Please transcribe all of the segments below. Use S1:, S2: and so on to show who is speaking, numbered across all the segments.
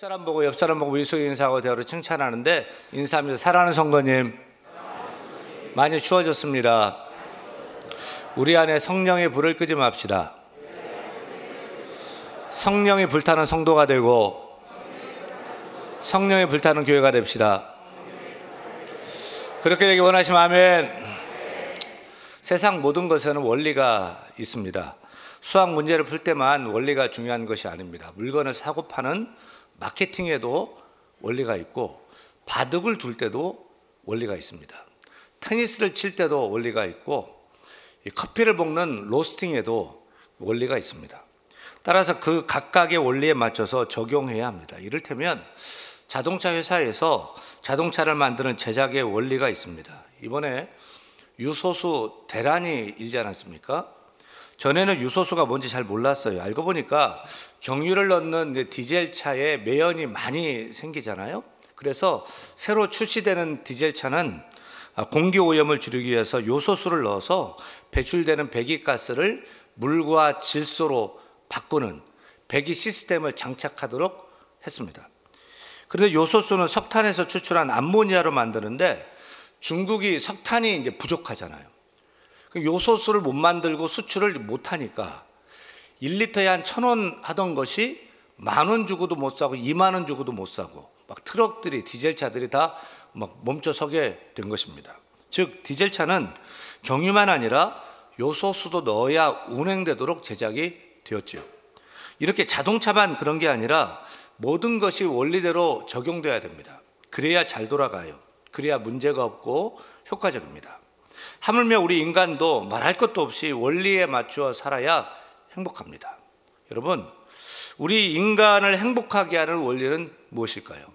S1: 옆 사람 보고 위속에 인사하고 대화로 칭찬하는데 인사합니다. 사랑하는 성도님, 많이 추워졌습니다. 우리 안에 성령의 불을 끄지 맙시다. 성령이 불타는 성도가 되고 성령이 불타는 교회가 됩시다. 그렇게 되기 원하시면 아멘. 세상 모든 것에는 원리가 있습니다. 수학 문제를 풀 때만 원리가 중요한 것이 아닙니다. 물건을 사고 파는 마케팅에도 원리가 있고, 바둑을 둘 때도 원리가 있습니다. 테니스를 칠 때도 원리가 있고, 커피를 볶는 로스팅에도 원리가 있습니다. 따라서 그 각각의 원리에 맞춰서 적용해야 합니다. 이를테면 자동차 회사에서 자동차를 만드는 제작의 원리가 있습니다. 이번에 유소수 대란이 일지 않았습니까? 전에는 유소수가 뭔지 잘 몰랐어요. 알고 보니까 경유를 넣는 디젤차에 매연이 많이 생기잖아요. 그래서 새로 출시되는 디젤차는 공기 오염을 줄이기 위해서 요소수를 넣어서 배출되는 배기가스를 물과 질소로 바꾸는 배기 시스템을 장착하도록 했습니다. 그런데 요소수는 석탄에서 추출한 암모니아로 만드는데 중국이 석탄이 이제 부족하잖아요. 요소수를 못 만들고 수출을 못 하니까 1리터에 한 1,000원 하던 것이 10,000원 주고도 못 사고 20,000원 주고도 못 사고 막 트럭들이, 디젤차들이 다 막 멈춰 서게 된 것입니다. 즉 디젤차는 경유만 아니라 요소수도 넣어야 운행되도록 제작이 되었죠. 이렇게 자동차만 그런 게 아니라 모든 것이 원리대로 적용돼야 됩니다. 그래야 잘 돌아가요. 그래야 문제가 없고 효과적입니다. 하물며 우리 인간도 말할 것도 없이 원리에 맞추어 살아야 행복합니다. 여러분, 우리 인간을 행복하게 하는 원리는 무엇일까요?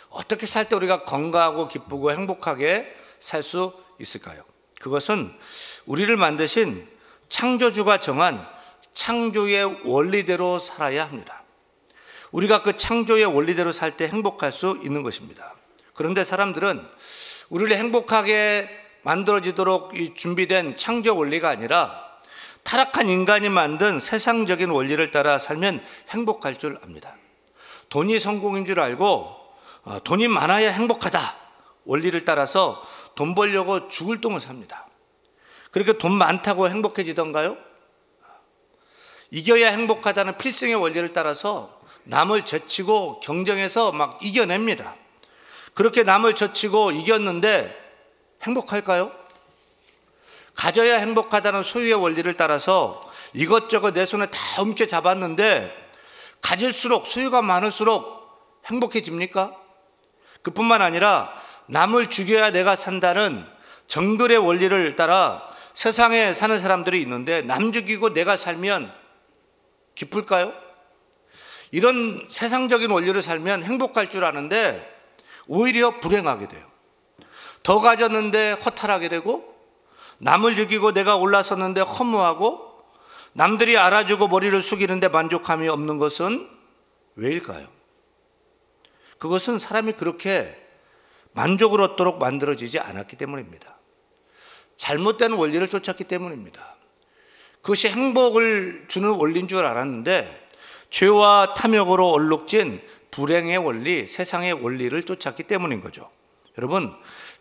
S1: 어떻게 살 때 우리가 건강하고 기쁘고 행복하게 살 수 있을까요? 그것은 우리를 만드신 창조주가 정한 창조의 원리대로 살아야 합니다. 우리가 그 창조의 원리대로 살 때 행복할 수 있는 것입니다. 그런데 사람들은 우리를 행복하게 만들어지도록 준비된 창조 원리가 아니라 타락한 인간이 만든 세상적인 원리를 따라 살면 행복할 줄 압니다. 돈이 성공인 줄 알고 돈이 많아야 행복하다 원리를 따라서 돈 벌려고 죽을 돈을 삽니다. 그렇게 돈 많다고 행복해지던가요? 이겨야 행복하다는 필승의 원리를 따라서 남을 제치고 경쟁해서 막 이겨냅니다. 그렇게 남을 제치고 이겼는데 행복할까요? 가져야 행복하다는 소유의 원리를 따라서 이것저것 내 손에 다 움켜 잡았는데 가질수록, 소유가 많을수록 행복해집니까? 그뿐만 아니라 남을 죽여야 내가 산다는 정글의 원리를 따라 세상에 사는 사람들이 있는데 남 죽이고 내가 살면 기쁠까요? 이런 세상적인 원리를 살면 행복할 줄 아는데 오히려 불행하게 돼요. 더 가졌는데 허탈하게 되고, 남을 죽이고 내가 올라섰는데 허무하고, 남들이 알아주고 머리를 숙이는데 만족함이 없는 것은 왜일까요? 그것은 사람이 그렇게 만족을 얻도록 만들어지지 않았기 때문입니다. 잘못된 원리를 쫓았기 때문입니다. 그것이 행복을 주는 원리인 줄 알았는데 죄와 탐욕으로 얼룩진 불행의 원리, 세상의 원리를 쫓았기 때문인 거죠. 여러분,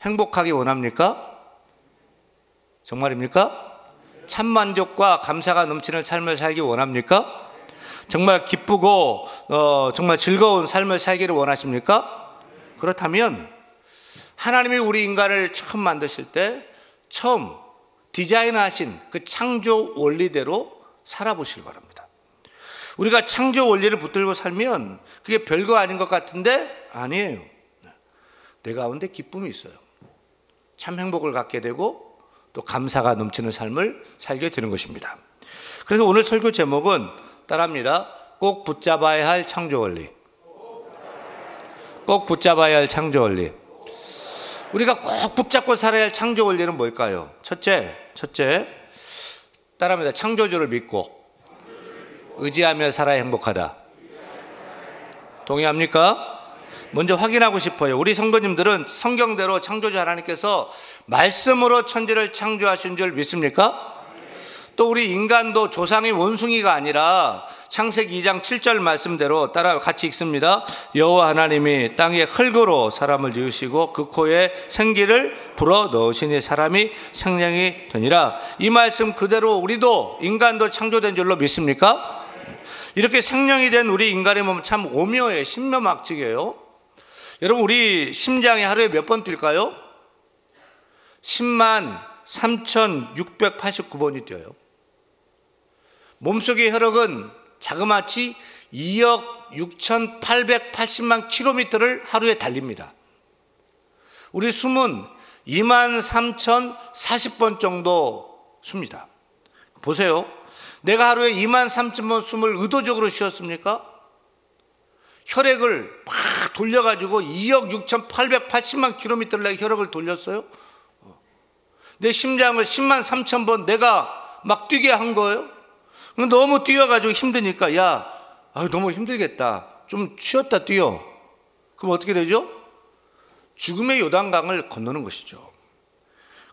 S1: 행복하기 원합니까? 정말입니까? 참 만족과 감사가 넘치는 삶을 살기 원합니까? 정말 기쁘고 정말 즐거운 삶을 살기를 원하십니까? 그렇다면 하나님이 우리 인간을 처음 만드실 때 처음 디자인하신 그 창조 원리대로 살아보시기 바랍니다. 우리가 창조 원리를 붙들고 살면 그게 별거 아닌 것 같은데 아니에요. 내 가운데 기쁨이 있어요. 참 행복을 갖게 되고 또 감사가 넘치는 삶을 살게 되는 것입니다. 그래서 오늘 설교 제목은 따라합니다. 꼭 붙잡아야 할 창조 원리. 꼭 붙잡아야 할 창조 원리. 우리가 꼭 붙잡고 살아야 할 창조 원리는 뭘까요? 첫째, 따라합니다. 창조주를 믿고 의지하며 살아야 행복하다. 동의합니까? 먼저 확인하고 싶어요. 우리 성도님들은 성경대로 창조주 하나님께서 말씀으로 천지를 창조하신 줄 믿습니까? 또 우리 인간도 조상이 원숭이가 아니라 창세기 2장 7절 말씀대로 따라 같이 읽습니다. 여호와 하나님이 땅에 흙으로 사람을 지으시고 그 코에 생기를 불어 넣으시니 사람이 생명이 되니라. 이 말씀 그대로 우리도 인간도 창조된 줄로 믿습니까? 이렇게 생명이 된 우리 인간의 몸은 참 오묘해, 신묘막측이에요. 여러분, 우리 심장이 하루에 몇 번 뛸까요? 10만 3,689번이 뛰어요. 몸속의 혈액은 자그마치 2억 6,880만 킬로미터를 하루에 달립니다. 우리 숨은 23,040번 정도 쉽니다. 보세요. 내가 하루에 23,000번 숨을 의도적으로 쉬었습니까? 혈액을 막 돌려가지고 2억 6,880만 킬로미터를 내가 혈액을 돌렸어요. 내 심장을 10만 3,000번 내가 막 뛰게 한 거예요. 너무 뛰어가지고 힘드니까 너무 힘들겠다, 좀 쉬었다 뛰어. 그럼 어떻게 되죠? 죽음의 요단강을 건너는 것이죠.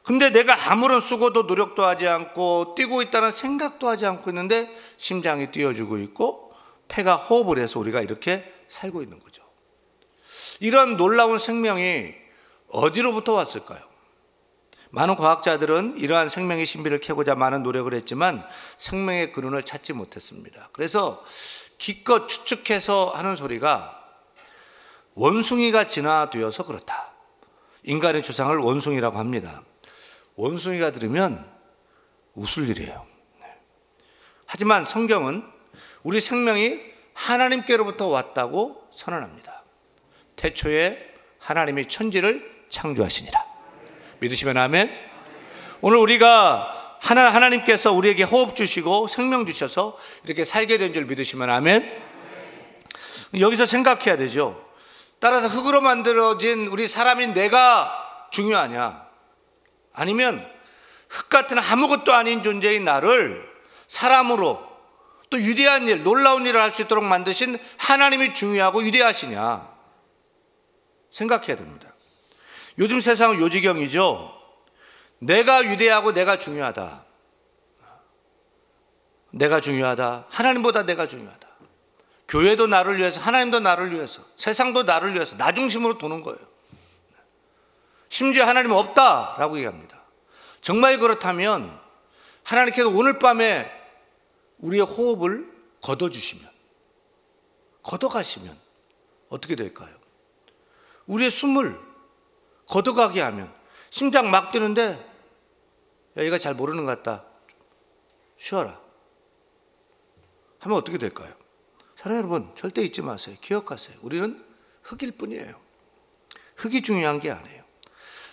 S1: 근데 내가 아무런 수고도 노력도 하지 않고 뛰고 있다는 생각도 하지 않고 있는데 심장이 뛰어주고 있고 폐가 호흡을 해서 우리가 이렇게 살고 있는 거죠. 이런 놀라운 생명이 어디로부터 왔을까요? 많은 과학자들은 이러한 생명의 신비를 캐고자 많은 노력을 했지만 생명의 근원을 찾지 못했습니다. 그래서 기껏 추측해서 하는 소리가 원숭이가 진화되어서 그렇다. 인간의 조상을 원숭이라고 합니다. 원숭이가 들으면 웃을 일이에요. 하지만 성경은 우리 생명이 하나님께로부터 왔다고 선언합니다. 태초에 하나님이 천지를 창조하시니라. 믿으시면 아멘. 오늘 우리가 하나님께서 우리에게 호흡 주시고 생명 주셔서 이렇게 살게 된 줄 믿으시면 아멘. 여기서 생각해야 되죠. 따라서 흙으로 만들어진 우리 사람인 내가 중요하냐, 아니면 흙 같은 아무것도 아닌 존재인 나를 사람으로 또 위대한 일, 놀라운 일을 할 수 있도록 만드신 하나님이 중요하고 위대하시냐 생각해야 됩니다. 요즘 세상은 요지경이죠. 내가 위대하고 내가 중요하다. 내가 중요하다. 하나님보다 내가 중요하다. 교회도 나를 위해서, 하나님도 나를 위해서, 세상도 나를 위해서 나 중심으로 도는 거예요. 심지어 하나님은 없다라고 얘기합니다. 정말 그렇다면 하나님께서 오늘 밤에 우리의 호흡을 걷어주시면, 걷어가시면 어떻게 될까요? 우리의 숨을 걷어가게 하면, 심장 막 뛰는데 얘가 잘 모르는 것 같다, 쉬어라 하면 어떻게 될까요? 사랑하는 여러분, 절대 잊지 마세요. 기억하세요. 우리는 흙일 뿐이에요. 흙이 중요한 게 아니에요.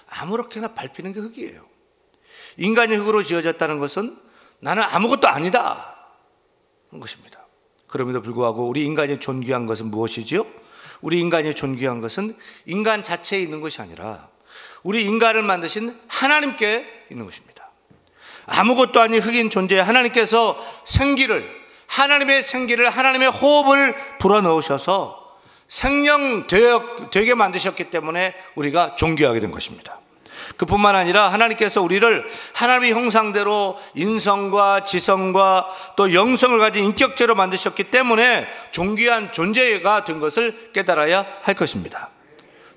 S1: 아무렇게나 밟히는 게 흙이에요. 인간이 흙으로 지어졌다는 것은 나는 아무것도 아니다 하는 것입니다. 그럼에도 불구하고 우리 인간이 존귀한 것은 무엇이지요? 우리 인간이 존귀한 것은 인간 자체에 있는 것이 아니라 우리 인간을 만드신 하나님께 있는 것입니다. 아무것도 아닌 흙인 존재에 하나님께서 하나님의 생기를, 하나님의 호흡을 불어넣으셔서 생명 되게 만드셨기 때문에 우리가 존귀하게 된 것입니다. 그뿐만 아니라 하나님께서 우리를 하나님의 형상대로 인성과 지성과 또 영성을 가진 인격체로 만드셨기 때문에 존귀한 존재가 된 것을 깨달아야 할 것입니다.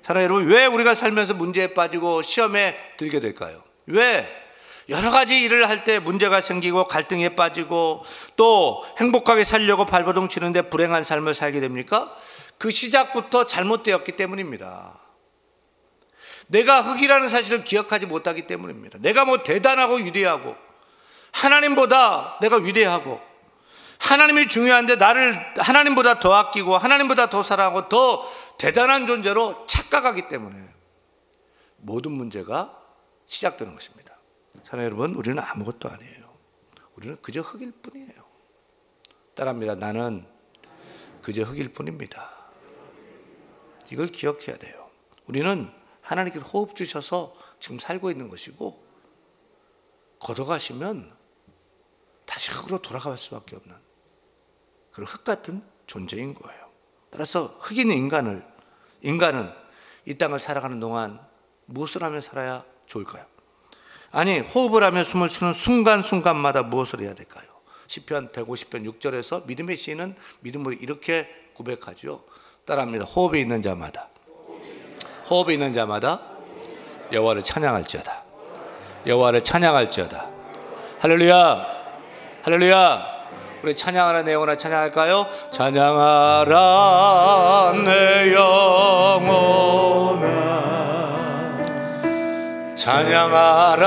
S1: 사랑하는 여러분, 왜 우리가 살면서 문제에 빠지고 시험에 들게 될까요? 왜 여러 가지 일을 할 때 문제가 생기고 갈등에 빠지고 또 행복하게 살려고 발버둥 치는데 불행한 삶을 살게 됩니까? 그 시작부터 잘못되었기 때문입니다. 내가 흙이라는 사실을 기억하지 못하기 때문입니다. 내가 뭐 대단하고 위대하고 하나님보다 내가 위대하고 하나님이 중요한데 나를 하나님보다 더 아끼고 하나님보다 더 사랑하고 더 대단한 존재로 착각하기 때문에 모든 문제가 시작되는 것입니다. 사랑하는 여러분, 우리는 아무것도 아니에요. 우리는 그저 흙일 뿐이에요. 따라합니다. 나는 그저 흙일 뿐입니다. 이걸 기억해야 돼요. 우리는 하나님께서 호흡 주셔서 지금 살고 있는 것이고 걷어가시면 다시 흙으로 돌아갈 수밖에 없는 그런 흙 같은 존재인 거예요. 따라서 흙인 인간은 이 땅을 살아가는 동안 무엇을 하며 살아야 좋을까요? 아니, 호흡을 하며 숨을 쉬는 순간순간마다 무엇을 해야 될까요? 시편 150편 6절에서 믿음의 시인은 믿음으로 이렇게 고백하죠. 따라합니다. 호흡이 있는 자마다 여호와를 찬양할지어다. 여호와를 찬양할지어다. 할렐루야, 할렐루야. 우리 찬양하라 내 영혼아 찬양할까요? 찬양하라 내 영혼아, 찬양하라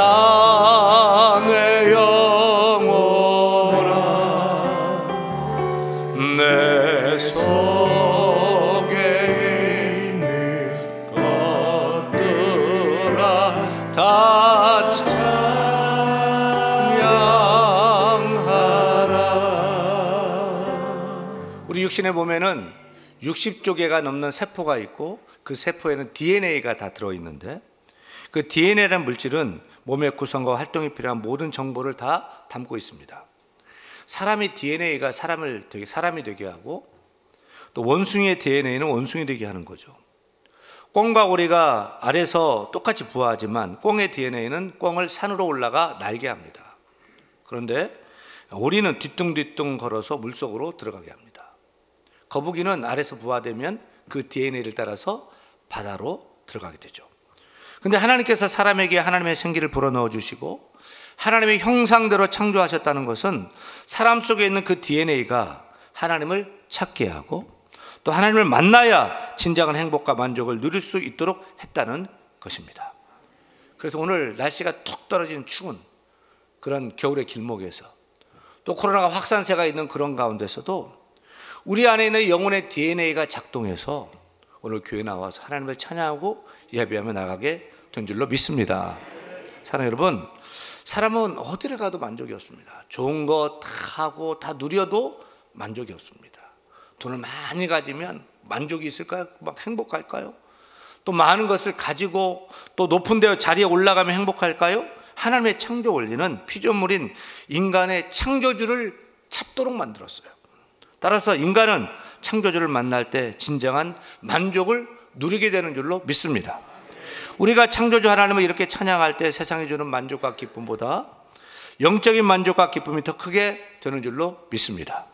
S1: 내 영혼아, 내 속에 있는 것들아 다 우리 육신에 보면은 60조 개가 넘는 세포가 있고 그 세포에는 DNA가 다 들어있는데 그 DNA라는 물질은 몸의 구성과 활동이 필요한 모든 정보를 다 담고 있습니다. 사람의 DNA가 사람이 되게 하고 또 원숭이의 DNA는 원숭이 되게 하는 거죠. 꿩과 오리가 알에서 똑같이 부화하지만 꿩의 DNA는 꿩을 산으로 올라가 날게 합니다. 그런데 오리는 뒤뚱뒤뚱 걸어서 물속으로 들어가게 합니다. 거북이는 알에서 부화되면 그 DNA를 따라서 바다로 들어가게 되죠. 근데 하나님께서 사람에게 하나님의 생기를 불어넣어 주시고 하나님의 형상대로 창조하셨다는 것은 사람 속에 있는 그 DNA가 하나님을 찾게 하고 또 하나님을 만나야 진정한 행복과 만족을 누릴 수 있도록 했다는 것입니다. 그래서 오늘 날씨가 툭 떨어진 추운 그런 겨울의 길목에서 또 코로나가 확산세가 있는 그런 가운데서도 우리 안에 있는 영혼의 DNA가 작동해서 오늘 교회 나와서 하나님을 찬양하고 예배하며 나가게 된 줄로 믿습니다. 사랑하는 여러분, 사람은 어디를 가도 만족이 없습니다. 좋은 거 다 하고 다 누려도 만족이 없습니다. 돈을 많이 가지면 만족이 있을까요? 막 행복할까요? 또 많은 것을 가지고 또 높은 데 자리에 올라가면 행복할까요? 하나님의 창조 원리는 피조물인 인간의 창조주를 찾도록 만들었어요. 따라서 인간은 창조주를 만날 때 진정한 만족을 누리게 되는 줄로 믿습니다. 우리가 창조주 하나님을 이렇게 찬양할 때 세상이 주는 만족과 기쁨보다 영적인 만족과 기쁨이 더 크게 되는 줄로 믿습니다.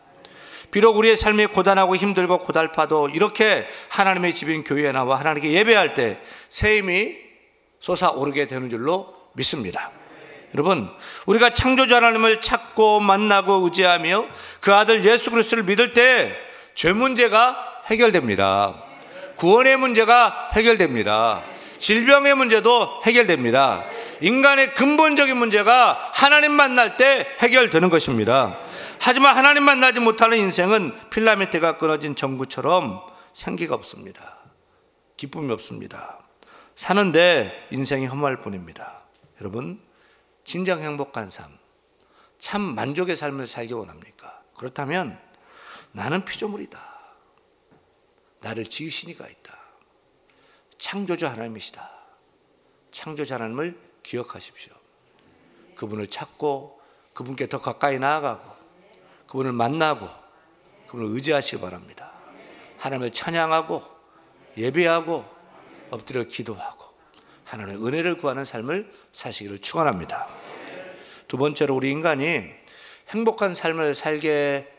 S1: 비록 우리의 삶이 고단하고 힘들고 고달파도 이렇게 하나님의 집인 교회에 나와 하나님께 예배할 때 새 힘이 솟아오르게 되는 줄로 믿습니다. 여러분, 우리가 창조주 하나님을 찾고 만나고 의지하며 그 아들 예수 그리스도를 믿을 때 죄 문제가 해결됩니다. 구원의 문제가 해결됩니다. 질병의 문제도 해결됩니다. 인간의 근본적인 문제가 하나님 만날 때 해결되는 것입니다. 하지만 하나님 만나지 못하는 인생은 필라멘트가 끊어진 전구처럼 생기가 없습니다. 기쁨이 없습니다. 사는데 인생이 허무할 뿐입니다. 여러분, 진정 행복한 삶, 참 만족의 삶을 살기 원합니까? 그렇다면 나는 피조물이다. 나를 지으신 이가 있다. 창조주 하나님이시다. 창조주 하나님을 기억하십시오. 그분을 찾고 그분께 더 가까이 나아가고 그분을 만나고 그분을 의지하시기 바랍니다. 하나님을 찬양하고 예배하고 엎드려 기도하고 하나님의 은혜를 구하는 삶을 사시기를 축원합니다. 두 번째로 우리 인간이 행복한 삶을 살게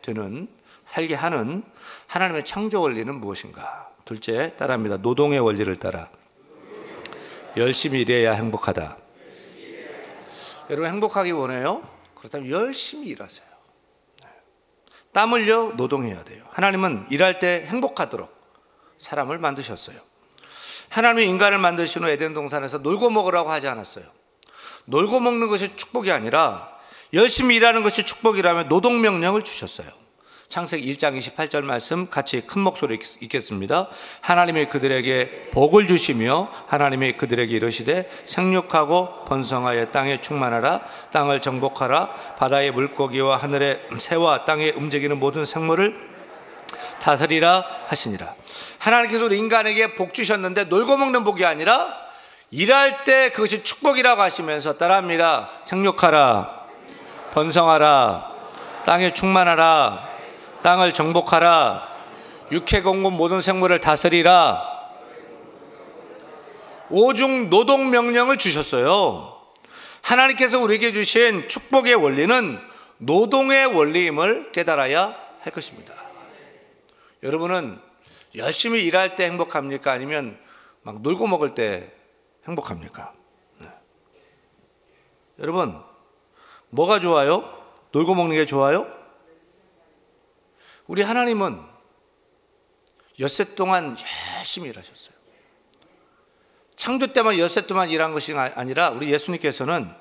S1: 하는 하나님의 창조 원리는 무엇인가? 둘째, 따라합니다. 노동의 원리를 따라 열심히 일해야 행복하다. 여러분 행복하기 원해요? 그렇다면 열심히 일하세요. 땀 흘려 노동해야 돼요. 하나님은 일할 때 행복하도록 사람을 만드셨어요. 하나님이 인간을 만드신 후 에덴 동산에서 놀고 먹으라고 하지 않았어요. 놀고 먹는 것이 축복이 아니라 열심히 일하는 것이 축복이라면 노동명령을 주셨어요. 창세기 1장 28절 말씀 같이 큰 목소리 읽겠습니다. 하나님이 그들에게 복을 주시며 하나님이 그들에게 이르시되 생육하고 번성하여 땅에 충만하라. 땅을 정복하라. 바다의 물고기와 하늘의 새와 땅에 움직이는 모든 생물을 다스리라 하시니라. 하나님께서 우리 인간에게 복 주셨는데 놀고 먹는 복이 아니라 일할 때 그것이 축복이라고 하시면서 따라합니다. 생육하라. 번성하라. 땅에 충만하라. 땅을 정복하라. 육해공군 모든 생물을 다스리라. 오중 노동 명령을 주셨어요. 하나님께서 우리에게 주신 축복의 원리는 노동의 원리임을 깨달아야 할 것입니다. 여러분은 열심히 일할 때 행복합니까? 아니면 막 놀고 먹을 때 행복합니까? 네. 여러분, 뭐가 좋아요? 놀고 먹는 게 좋아요? 우리 하나님은 엿새 동안 열심히 일하셨어요. 창조 때만 엿새 동안 일한 것이 아니라 우리 예수님께서는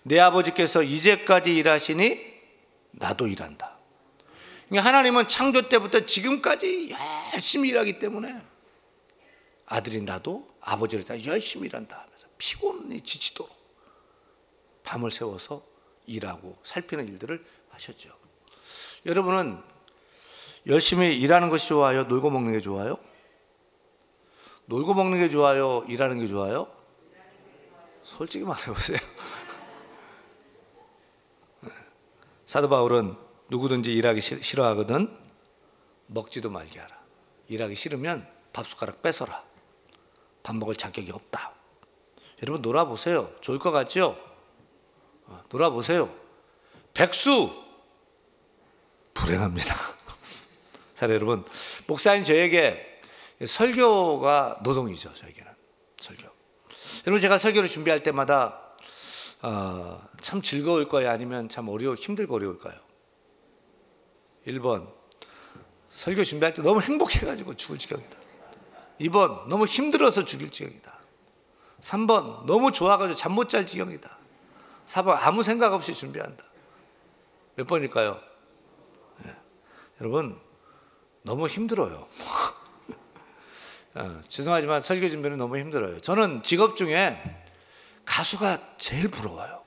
S1: 내 아버지께서 이제까지 일하시니 나도 일한다. 그러니까 하나님은 창조 때부터 지금까지 열심히 일하기 때문에 아들이 나도 아버지를 따라 열심히 일한다 하면서 피곤히 지치도록 밤을 새워서 일하고 살피는 일들을 하셨죠. 여러분은 열심히 일하는 것이 좋아요? 놀고 먹는 게 좋아요? 놀고 먹는 게 좋아요? 일하는 게 좋아요? 솔직히 말해보세요. 사도 바울은 누구든지 일하기 싫어하거든 먹지도 말게 하라. 일하기 싫으면 밥숟가락 뺏어라. 밥 먹을 자격이 없다. 여러분 놀아보세요. 좋을 것 같죠? 놀아보세요. 백수 불행합니다. 자, 여러분, 목사님 저에게 설교가 노동이죠. 저에게는 설교. 여러분 제가 설교를 준비할 때마다 참 즐거울 거예요? 아니면 참 힘들고 어려울까요? 1번 설교 준비할 때 너무 행복해가지고 죽을 지경이다. 2번 너무 힘들어서 죽일 지경이다. 3번 너무 좋아가지고 잠 못 잘 지경이다. 4번 아무 생각 없이 준비한다. 몇 번일까요? 네. 여러분 너무 힘들어요. 죄송하지만 설교 준비는 너무 힘들어요. 저는 직업 중에 가수가 제일 부러워요.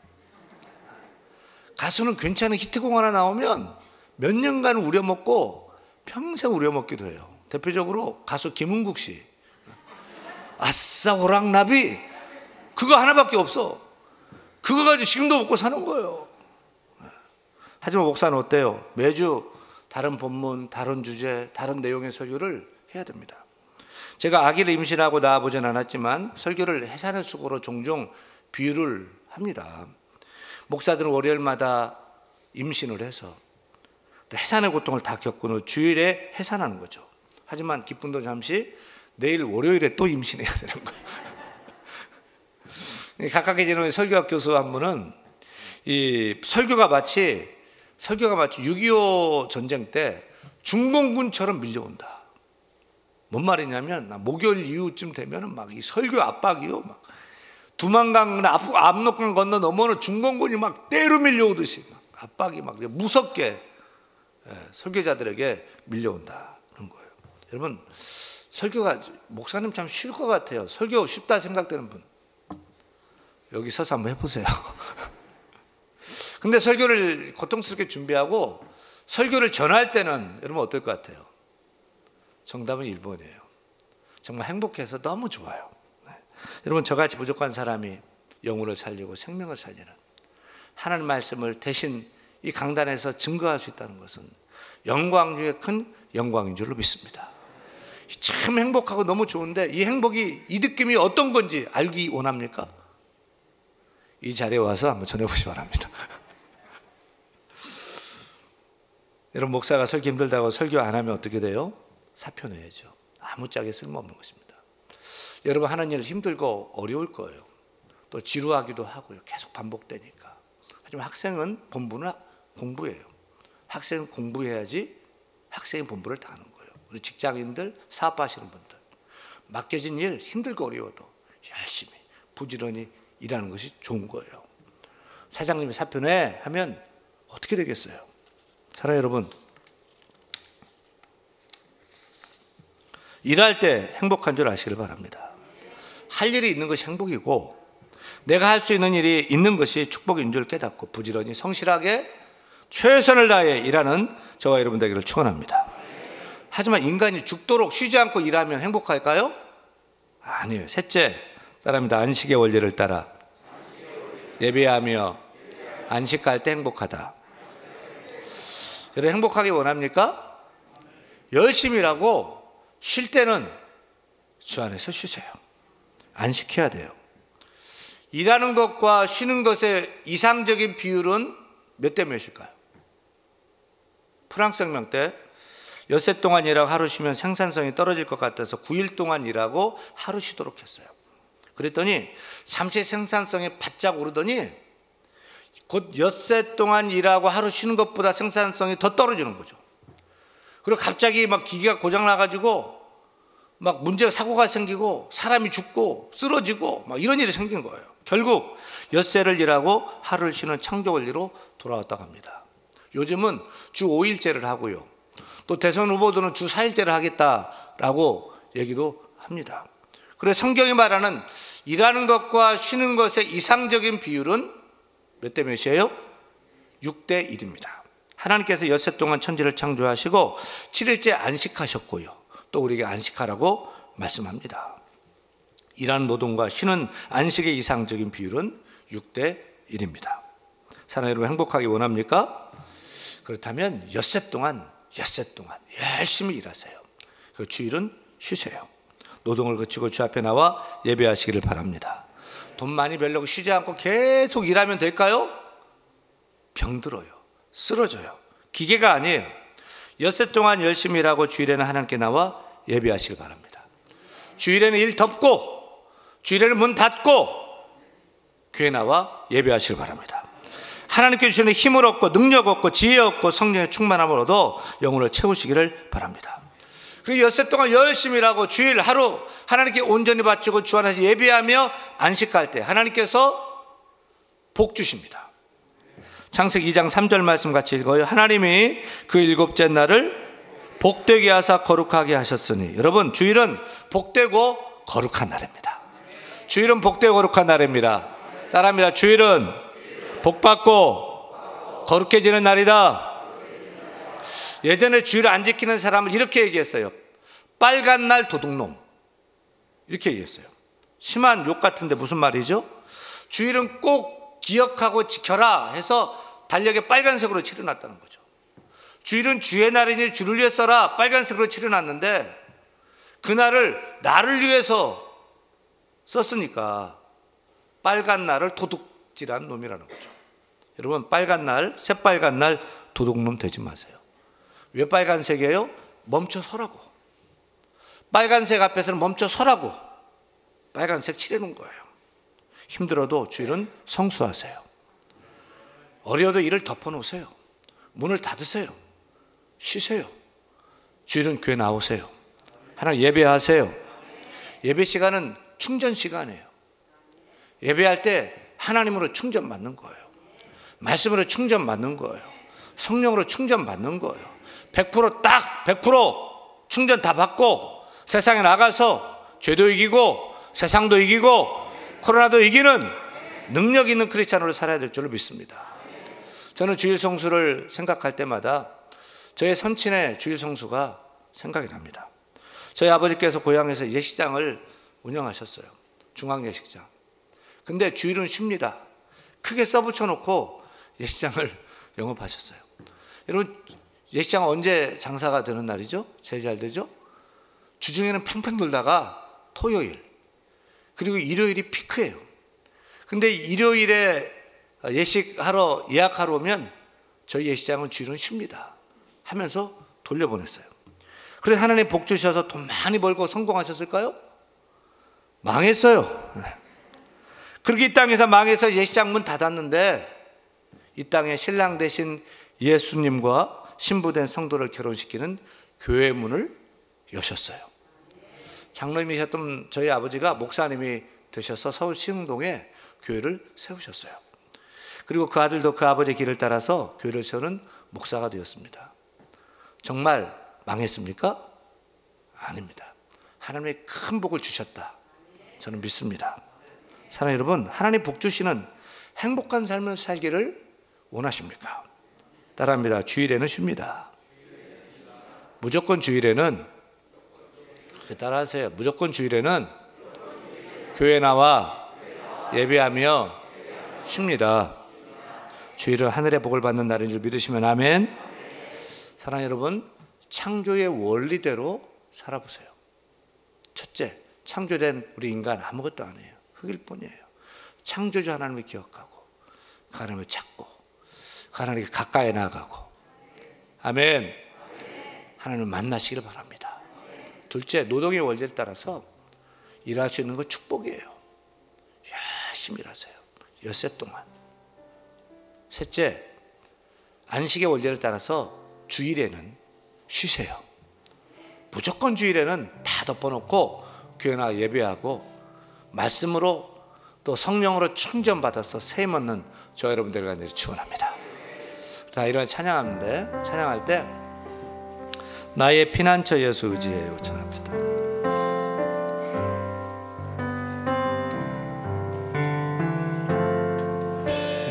S1: 가수는 괜찮은 히트곡 하나 나오면 몇 년간 우려먹고 평생 우려먹기도 해요. 대표적으로 가수 김은국 씨. 아싸 호랑나비 그거 하나밖에 없어. 그거 가지고 지금도 먹고 사는 거예요. 하지만 목사는 어때요? 매주 다른 본문, 다른 주제, 다른 내용의 설교를 해야 됩니다. 제가 아기를 임신하고 낳아보진 않았지만 설교를 해산의 수고로 종종 비유를 합니다. 목사들은 월요일마다 임신을 해서 해산의 고통을 다 겪은 후 주일에 해산하는 거죠. 하지만 기쁨도 잠시 내일 월요일에 또 임신해야 되는 거예요. 각각의 지는 설교학 교수 한 분은 이 설교가 마치 6.25 전쟁 때 중공군처럼 밀려온다. 뭔 말이냐면 목요일 이후쯤 되면은 막 이 설교 압박이요, 막 두만강 압록강 건너 넘어오는 중공군이 막 때로 밀려오듯이 막 압박이 막 무섭게 설교자들에게 밀려온다는 거예요. 여러분 설교가 목사님 참 쉬울 것 같아요. 설교 쉽다 생각되는 분 여기 서서 한번 해보세요. 근데 설교를 고통스럽게 준비하고 설교를 전할 때는 여러분 어떨 것 같아요? 정답은 1번이에요. 정말 행복해서 너무 좋아요. 네. 여러분 저같이 부족한 사람이 영혼을 살리고 생명을 살리는 하나님 말씀을 대신 이 강단에서 증거할 수 있다는 것은 영광 중에 큰 영광인 줄로 믿습니다. 참 행복하고 너무 좋은데 이 행복이 이 느낌이 어떤 건지 알기 원합니까? 이 자리에 와서 한번 전해보시기 바랍니다. 여러분 목사가 설교 힘들다고 설교 안 하면 어떻게 돼요? 사표 내야죠. 아무짝에 쓸모없는 것입니다. 여러분 하는 일 힘들고 어려울 거예요. 또 지루하기도 하고요. 계속 반복되니까. 하지만 학생은 본부는 공부예요. 학생은 공부해야지 학생의 본부를 다 하는 거예요. 우리 직장인들, 사업하시는 분들 맡겨진 일 힘들고 어려워도 열심히 부지런히 일하는 것이 좋은 거예요. 사장님이 사표 내 하면 어떻게 되겠어요? 사랑하는 여러분, 일할 때 행복한 줄 아시길 바랍니다. 할 일이 있는 것이 행복이고 내가 할 수 있는 일이 있는 것이 축복인 줄 깨닫고 부지런히 성실하게 최선을 다해 일하는 저와 여러분 되기를 축원합니다. 하지만 인간이 죽도록 쉬지 않고 일하면 행복할까요? 아니에요. 셋째, 따라합니다. 안식의 원리를 따라 예배하며 안식할 때 행복하다. 여러분 행복하게 원합니까? 열심히 일하고 쉴 때는 주 안에서 쉬세요. 안식해야 돼요. 일하는 것과 쉬는 것의 이상적인 비율은 몇 대 몇일까요? 프랑스 혁명 때 엿새 동안 일하고 하루 쉬면 생산성이 떨어질 것 같아서 9일 동안 일하고 하루 쉬도록 했어요. 그랬더니 잠시 생산성이 바짝 오르더니 곧 엿새 동안 일하고 하루 쉬는 것보다 생산성이 더 떨어지는 거죠. 그리고 갑자기 막 기계가 고장 나가지고 막 문제가 사고가 생기고 사람이 죽고 쓰러지고 막 이런 일이 생긴 거예요. 결국 엿새를 일하고 하루를 쉬는 창조 원리로 돌아왔다고 합니다. 요즘은 주 5일제를 하고요. 또 대선 후보들은 주 4일제를 하겠다라고 얘기도 합니다. 그래서 성경이 말하는 일하는 것과 쉬는 것의 이상적인 비율은 몇 대 몇이에요? 6대 1입니다. 하나님께서 엿새 동안 천지를 창조하시고 7일째 안식하셨고요. 또 우리에게 안식하라고 말씀합니다. 일하는 노동과 쉬는 안식의 이상적인 비율은 6대 1입니다. 사랑하는 여러분, 행복하기 원합니까? 그렇다면 엿새 동안 열심히 일하세요. 그 주일은 쉬세요. 노동을 그치고 주 앞에 나와 예배하시기를 바랍니다. 돈 많이 벌려고 쉬지 않고 계속 일하면 될까요? 병들어요. 쓰러져요. 기계가 아니에요. 엿새 동안 열심히 일하고 주일에는 하나님께 나와 예배하시길 바랍니다. 주일에는 일 덮고 주일에는 문 닫고 교회 나와 예배하시길 바랍니다. 하나님께 주시는 힘을 얻고 능력 얻고 지혜 얻고 성령의 충만함을 얻어 영혼을 채우시기를 바랍니다. 그리고 엿새 동안 열심히 일하고 주일 하루 하나님께 온전히 바치고 주 안에서 예배하며 안식할 때 하나님께서 복 주십니다. 창세기 2장 3절 말씀 같이 읽어요. 하나님이 그 일곱째 날을 복되게 하사 거룩하게 하셨으니, 여러분 주일은 복되고 거룩한 날입니다. 주일은 복되고 거룩한 날입니다. 따라합니다. 주일은 복받고 거룩해지는 날이다. 예전에 주일을 안 지키는 사람을 이렇게 얘기했어요. 빨간 날 도둑놈, 이렇게 얘기했어요. 심한 욕 같은데 무슨 말이죠? 주일은 꼭 기억하고 지켜라 해서 달력에 빨간색으로 칠해놨다는 거죠. 주일은 주의 날이니 주를 위해 써라 빨간색으로 칠해놨는데 그날을 나를 위해서 썼으니까 빨간 날을 도둑질한 놈이라는 거죠. 여러분, 빨간 날, 새빨간 날 도둑놈 되지 마세요. 왜 빨간색이에요? 멈춰 서라고. 빨간색 앞에서는 멈춰 서라고 빨간색 칠해놓은 거예요. 힘들어도 주일은 성수하세요. 어려워도 일을 덮어놓으세요. 문을 닫으세요. 쉬세요. 주일은 교회 나오세요. 하나님 예배하세요. 예배 시간은 충전 시간이에요. 예배할 때 하나님으로 충전 받는 거예요. 말씀으로 충전 받는 거예요. 성령으로 충전 받는 거예요. 100% 딱 100% 충전 다 받고 세상에 나가서 죄도 이기고 세상도 이기고 코로나도 이기는 능력 있는 크리스찬으로 살아야 될 줄로 믿습니다. 저는 주일 성수를 생각할 때마다 저의 선친의 주일 성수가 생각이 납니다. 저희 아버지께서 고향에서 예식장을 운영하셨어요. 중앙예식장. 근데 주일은 쉽니다. 크게 써붙여 놓고 예식장을 영업하셨어요. 여러분, 예식장 언제 장사가 되는 날이죠? 제일 잘 되죠? 주중에는 팽팽 돌다가 토요일 그리고 일요일이 피크예요. 근데 일요일에 예식하러 예약하러 오면 저희 예식장은 주일은 쉽니다 하면서 돌려보냈어요. 그래서 하나님 복 주셔서 돈 많이 벌고 성공하셨을까요? 망했어요. 그렇게 이 땅에서 망해서 예식장 문 닫았는데 이 땅에 신랑 되신 예수님과 신부된 성도를 결혼시키는 교회 문을 여셨어요. 장로님이셨던 저희 아버지가 목사님이 되셔서 서울 시흥동에 교회를 세우셨어요. 그리고 그 아들도 그 아버지의 길을 따라서 교회를 세우는 목사가 되었습니다. 정말 망했습니까? 아닙니다. 하나님의 큰 복을 주셨다. 저는 믿습니다. 사랑하는 여러분, 하나님 복 주시는 행복한 삶을 살기를 원하십니까? 따라합니다. 주일에는 쉽니다. 무조건 주일에는, 따라하세요. 무조건 주일에는 교회 나와 예배하며 쉽니다. 주일은 하늘의 복을 받는 날인 줄 믿으시면 아멘. 사랑하는 여러분, 창조의 원리대로 살아보세요. 첫째, 창조된 우리 인간 아무것도 아니에요. 흙일 뿐이에요. 창조주 하나님을 기억하고 그 하나님을 찾고 그 하나님께 가까이 나아가고 아멘. 하나님을 만나시길 바랍니다. 둘째, 노동의 원리를 따라서 일할 수 있는 건 축복이에요. 열심히 일하세요. 엿새 동안. 셋째, 안식의 원리를 따라서 주일에는 쉬세요. 무조건 주일에는 다 덮어놓고 교회나 예배하고 말씀으로 또 성령으로 충전받아서 세임 얻는 저 여러분들 간절히 축원합니다. 자, 이런 찬양하는데, 찬양할 때 나의 피난처 예수 의지해요 찬양합니다.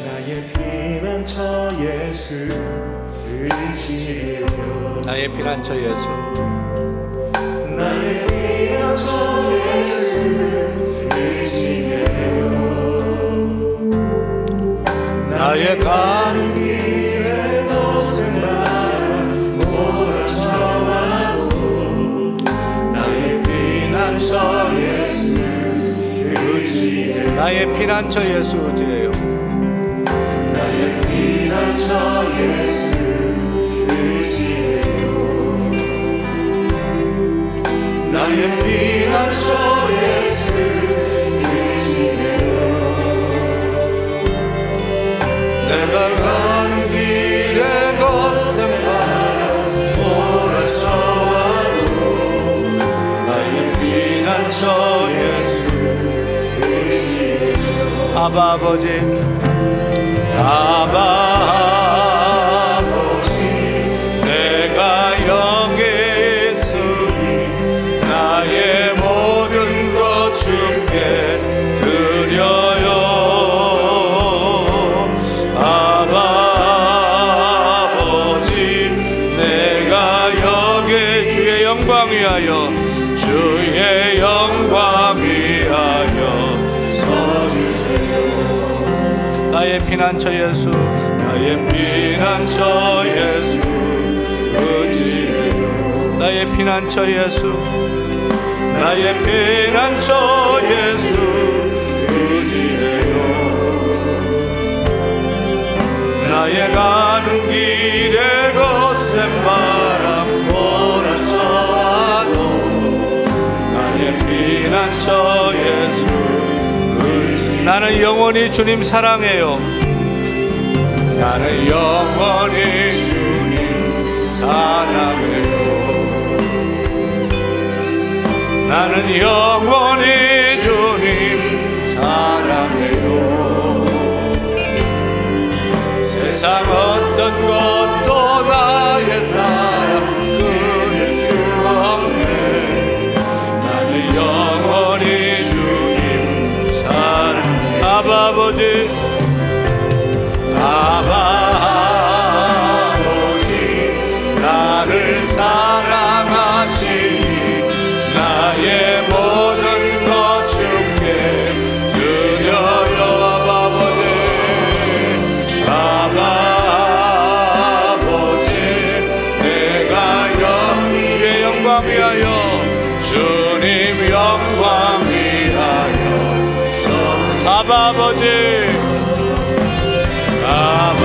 S2: 나의 피난처 예수 의지해요.
S1: 나의 피난처 예수,
S2: 나의 피난처 예수 의지해요.
S1: 나의 가는
S2: 길에 거센 바람 몰아쳐와도 나의 피난처 예수 의지해요.
S1: 나의 피난처 예수 의지해요.
S2: 나의 피난처 예수 의지해요. 나의 피난처 예수 의지해요.
S1: 내가 가는 길에 거센 바람
S2: 몰아쳐와도
S1: 나의 피난처 예수
S2: 의지해요.
S1: 아바 아버지, 아바 아버지, 내가 여기 있으니 나의 모든 것 주께 드려요. 아바 아버지, 내가 여기 주의 영광 위하여, 주의 영광 위하여 나의 피난처 예수, 나의 피난처 예수 의지해요. 나의 피난처 예수, 나의 피난처 예수 의지해요. 나의 가는 길에 거센 바람 몰아쳐와도 나의 피난처 예수. 나는 영원히 주님 사랑해요. 나는 영원히 주님 사랑해요. 나는 영원히 주님 사랑해요. 세상 어떤 것도 나의 사랑 끊을 수 없네. 나는 영원히 주님 사랑. 아바 아버지, 아바 아버지, 나를 사랑하시니 나의 모든 것 주께 드려요. 아바 아버지, 아바 아버지, 내가 주의 영광 위하여, 주님 영광 위하여 아바 아버지, 아바